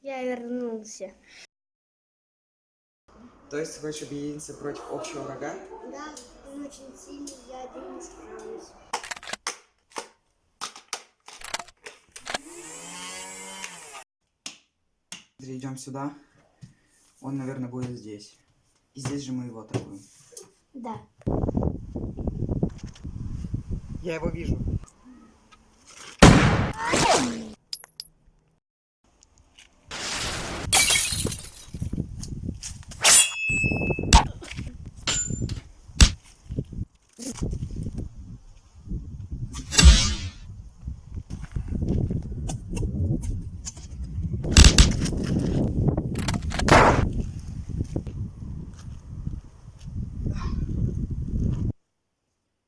Я вернулся. То есть хочешь объединиться против общего врага? Да, он очень сильный, я один не справлюсь. Идем сюда. Он, наверное, будет здесь. И здесь же мы его атакуем. Да. Я его вижу.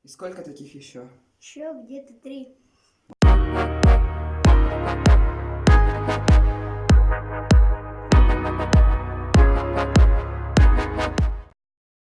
И сколько таких еще? Еще где-то 3.